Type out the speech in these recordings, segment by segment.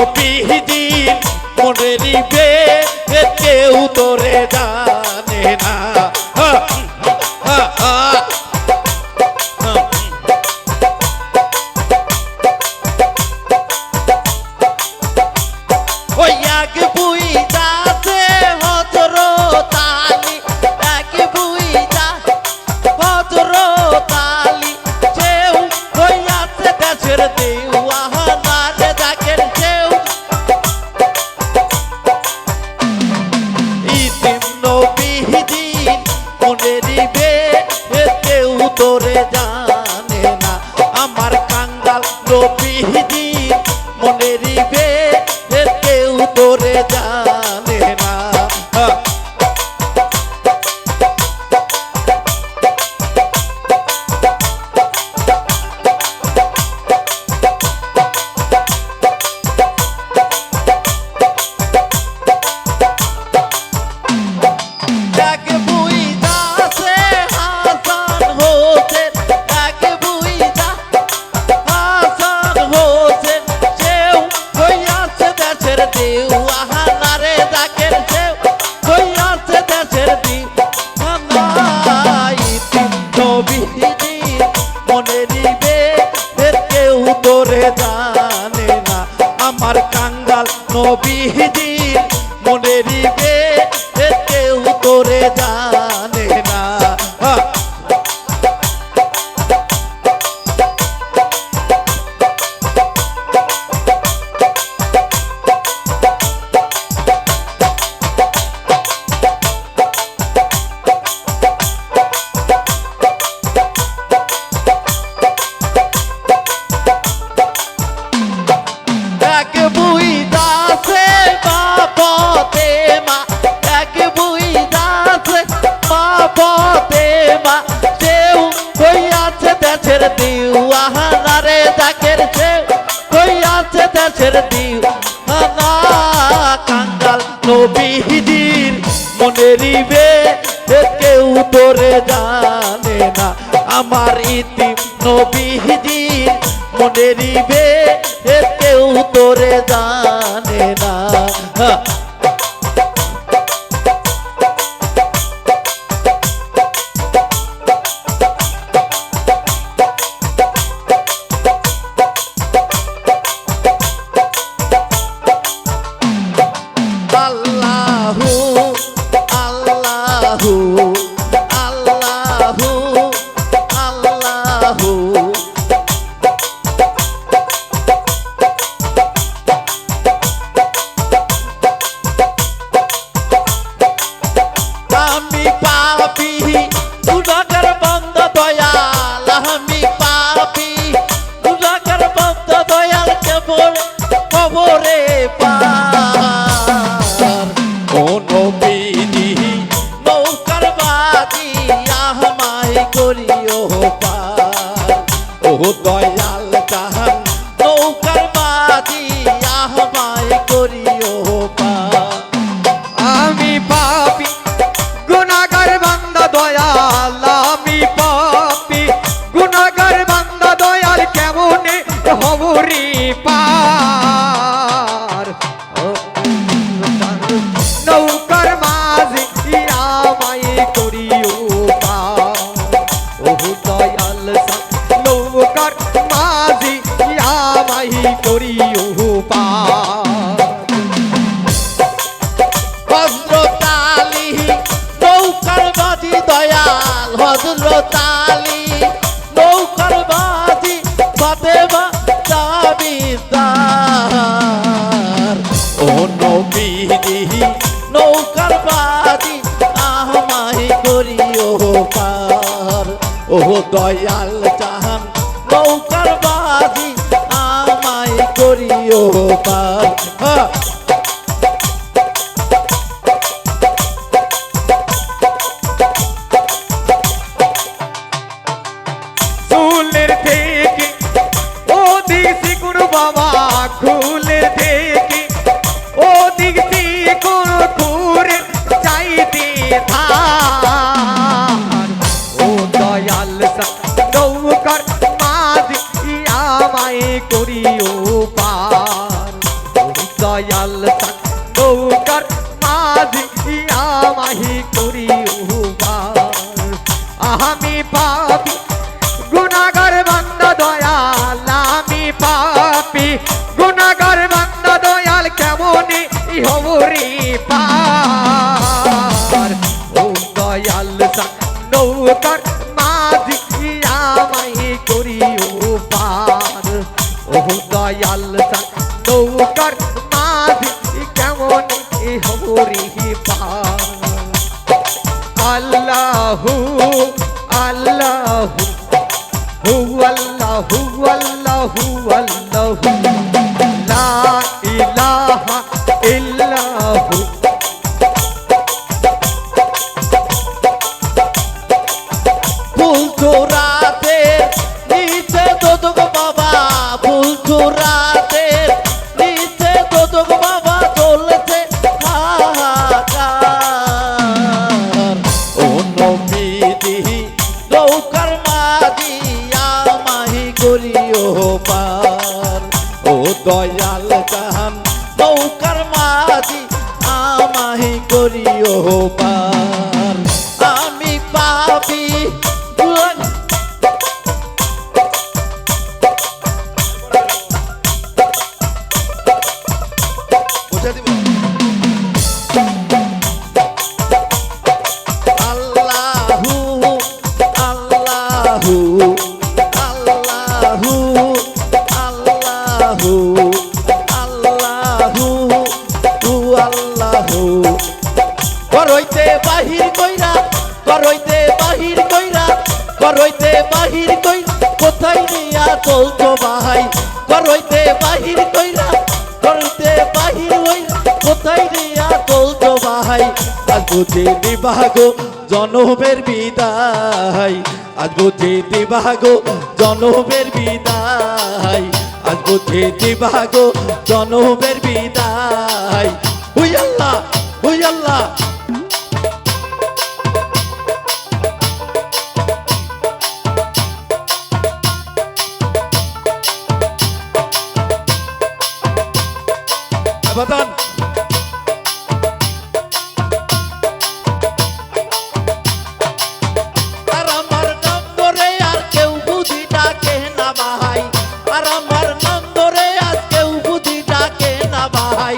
নবীজির মনেরই বে কেউ তোরে জানে না ওই এক বুই যাতে হযরত আলী এক বুই যা হযরত আলী কেউ হইয়াছে দেশের দেওয়ানার জাকের কেউ ইতিম নবীজির মনেরই বে কেউ তোরে জানে না আমার কাঙ্গাল নবীজির মনেরই বে কেউ তোরে জানে না এক বুই যাছে হাসান হোসেন এক বুই যা হাসান হোসেন কেউ হইয়াছে দেশের দেওয়ানারে জাকের কেউ হইয়াছে দেশের দেওয়ানা ইতিম নবীজির মনেরই বে কেউ তোরে জানে না আমার কাঙ্গাল নবীজির মনেরই বে কেউ তোরে জানে না এক বুই দাসে বাপতে মা এক বুই দাসে বাপতে মা কেউ হইয়াছে দেশের দেওয়ানারে জাকের কেউ হইয়াছে দেশের দেওয়ানা কাঙ্গাল নবীজির মনেরই বে কেউ তোরে জানে না আমার ইতিম নবীজির মনেরই বে কেউ তোরে জানে না আল্লাহু আল্লাহু আল্লাহু আল্লাহু আমি পাপী গুনাহগার বান্দা দয়াল আমি পাপী গুনাহগার বান্দা দয়াল কেবল কবরে পার ও নবীজি নৌকার বাজি আমায় করিও পার ও দয়াল জাহান নৌকার বাজি আমায় করিও পার আমি পাপী গুনাহগার বান্দা দয়াল আমি পাপী গুনাহগার বান্দা দয়াল কেমনে হবরি পার নৌকার মাঝি আমায় করিও পার ও দয়াল নৌকার মাঝি আমায় করিও পার হযরত আলী নৌকার বাজি দয়াল হযরত আলী নৌকার বাজি ফাতেমা দাবিদার ও নবীজি নৌকার বাজি আমায় করিও পার ও দয়াল জাহান নৌকার বাজি আমায় করিও পার চুলের থেকে ওদিক শিকুর বাবা খুলের থেকে ওদিক শিকুর খুরে চাইতে ধার ও দয়াল নৌকার মাঝি আমায় করিও পার আমি পাপি গুনাহগার বান্দা দয়াল আমি পাপি গুনাহগার বান্দা দয়াল কেমনে হবরি পার ও দয়াল নৌকার মাঝি আমায় করিও পার ও দয়াল নৌকার মাঝি কেমনে হবরি পার আল্লাহু আল্লাহু হু আল্লাহু আল্লাহু আল্লাহু লা ইলাহা ইল্লাহু ফুল চোরাতে নিচে দোদক বাবা ফুল চোরাতে নিচে দোদক বাবা চলছে হাহাকার ও নবীজি নৌকার মাঝি আমাহি করিও পার ও দয়াল জাহান নৌকার মাঝি আমাহি করিও পার আমি পাপি আল্লাহু আল্লাহু আল্লাহু আল্লাহু আল্লাহু তু আল্লাহু করইতে বাহির কইরা করইতে বাহির কইরা করইতে বাহির কইরা কোথায় নিয়া চলতো ভাই করইতে বাহির কইরা করইতে বাহির হইরা কোথায় নিয়া চলতো ভাই আজ বুঝে দিবাগো জনমের বিদায় আজ বুঝে দিবাগো জনমের বিদায় আজ বুঝে দিবাগো জনমের বিদায় হুই আল্লাহ হুই আল্লাহ আবাদান আর আমার নাম ধরে আর কেউ বুঝি ডাকে না ভাই আর আমার নাম ধরে আর কেউ বুঝি ডাকে না ভাই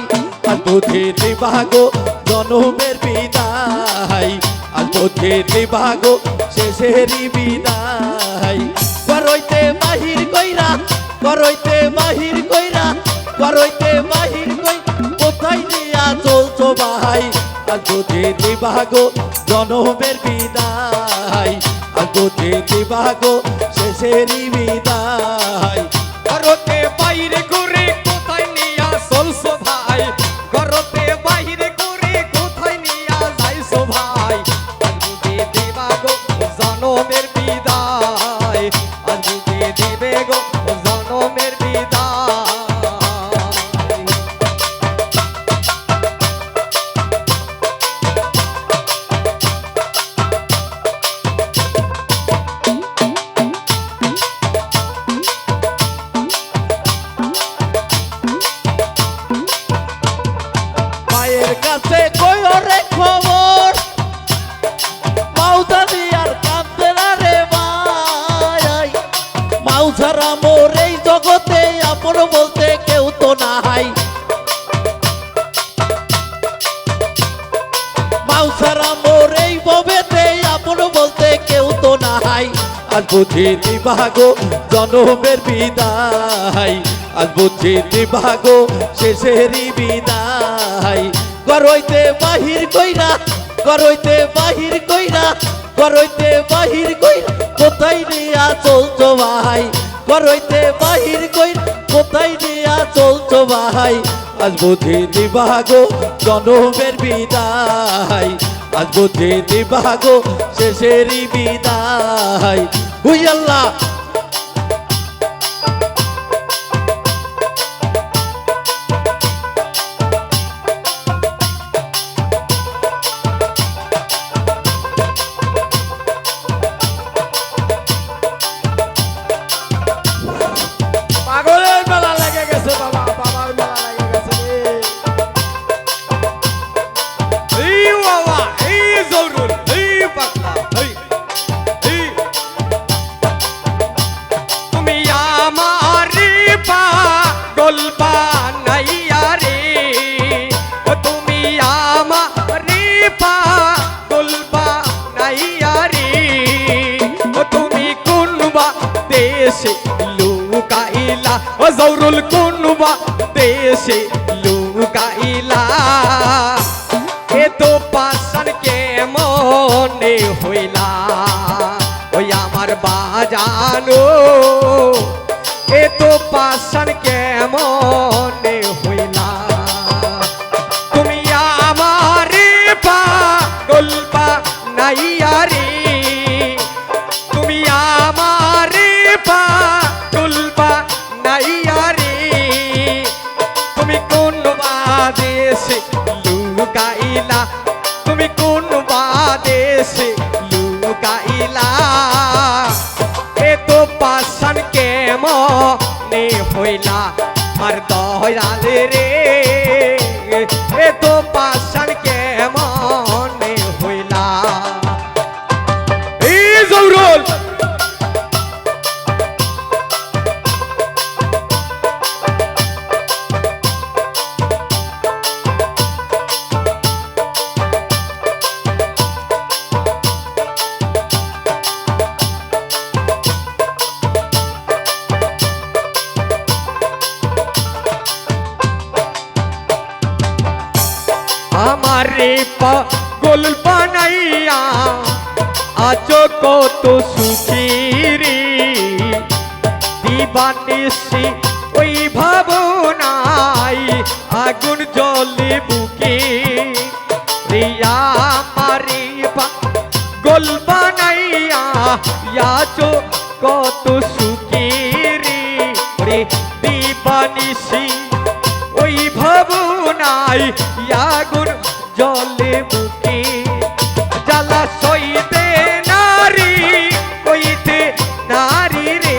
আর বুঝে দিবাগো জনমের বিদায় আর বুঝে দিবাগো শেষেরই বিদায় করইতে বাহির কইরা করইতে বাহির কইরা করইতে বাহির কই কোথায় দিয়া চলছো ভাই আজ বুঝে দিবাগো জনমের বিদায় আজ বুঝে দিবাগো শেষেরই বিদায় ঘরতে বাইরে করে কোথায় নিয়া চলছো ভাই ঘরতে বাইরে করে কোথায় নিয়া যাইছো ভাই আজ বুঝে দেবা গো জনমের বিদায় আজ বুঝে দেবে গো জনমের বিদায় মায়ের কাছে কইও রে খবর মাউথা দিয়ার কান্দে না রে ভাই মাউ ছাড়া মোর এই জগতে আপন বলতে কেউ তো নাই মাউ ছাড়া মোর এই ভবেতে আপন বলতে কেউ তো নাই আজ বুঝে দিবাগো জনমের বিদায় আজ বুঝে দিবাগো শেষেরই বিদায় করইতে বাহির কইরা করইতে বাহির কইরা করইতে বাহির কইরা কোথায় নিয়া চলছো ভাই করইতে বাহির কইরা কোথায় নিয়া চলছো ভাই আজ বুঝে দিবাগো জনমের বিদায় আজ বুঝে দিবাগো শেষেরই বিদায় হুই আল্লাহ পাগলের মেলা লেগে গেছে বাবা বাবার মেলা লেগে গেছে এই বাবা এই জরুর এই পাগলা এই দেশে লুকাইলা ও জৌরুল কোন বা দেশে লুকাইলা এ তো পাশান কে মনে হইলা ওই আমার বাজানো এ তো পাশান কে মনে হইলা তুমি আমারে পাগল বানাইয়া রে তুমি আমারে পাগল বানাইয়া রে তুমি কোন বাদেশে লুকাইলা তুমি কোন বাদেশে লুকাইলা এ তো পাশান কে মনে হইলা আর দয়াল রে এ তো পাশান কে মনে হইলা এই জৌরুল আমারে পাগল বানাইয়া আছো কত সুখী রে দিবানিসি ওই ভাবনাই আগুন জ্বলে বুকে রিয়া আমারে পাগল বানাইয়া আছো কত সুখী রে দিবানিসি ওই ভাবনাই আগুন জলে বুকে জ্বালা সইতে নারী কইতে নারী রে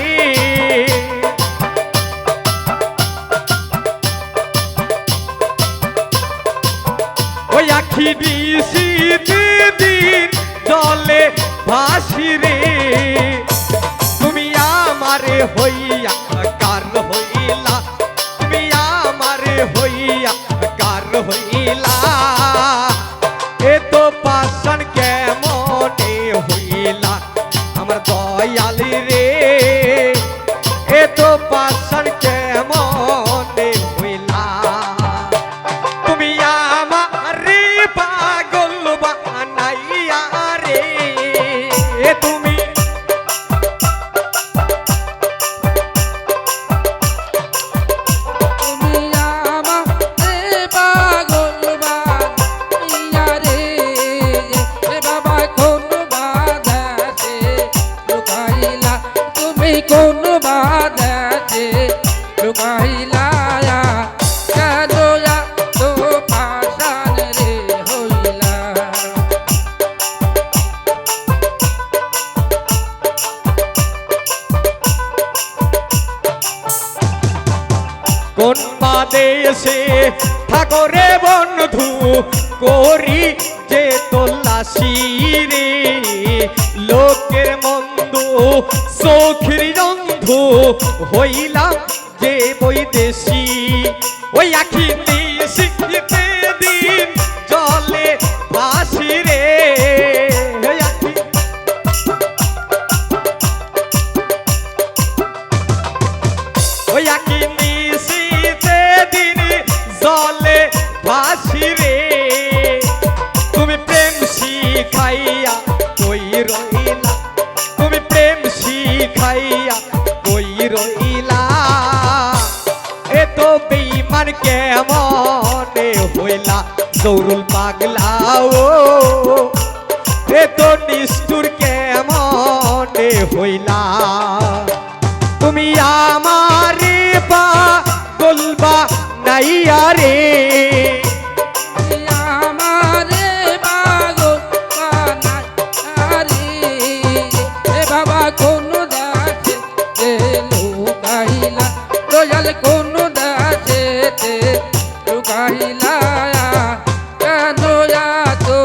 ওই আখি দিশিতে দিন জলে ভাসি রে তুমি আমারে হইয়া কার হইলা তুমি আমারে হইয়া কার হইলা এ তো পাশান কে মনে হইলা আমার দয়াল রে এ তো পাশান কে মনে হইলা তুমি আমারে পাগল বানাইয়া রে তুমি কোন বাদাতে লুকাইলা কেন তো পাশান রে হইলা কোন বাদেশে থাকো রে বন্ধু করি যে তল্লাশি রে লোকের মন্দ চোখের অন্ধ হইলাম যে বৈদেশি ওই আখি দিশিতে দিন জলে ভাসি রে ওই আখি ওই আখি নিশিতে দিন জলে ভাসি রে তুমি প্রেম শিখাইয়া কই রইলা তুমি প্রেম শিখাইয়া কই রইলা এ তো বেঈমান কেমনে হইলা জৌরুল পাগলা ও এ তো নিষ্ঠুর কেমনে হইলা তুমি আমারে পাগল বানাইয়া রে আমারে পাগল বানাইয়া রে বাবা কোন দাসে লুকাইলা দয়াল কোন দাসে লুকাইলা কেন তো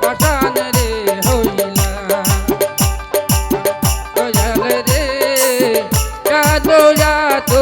পাশান রে হইলা দয়াল রে কেন তো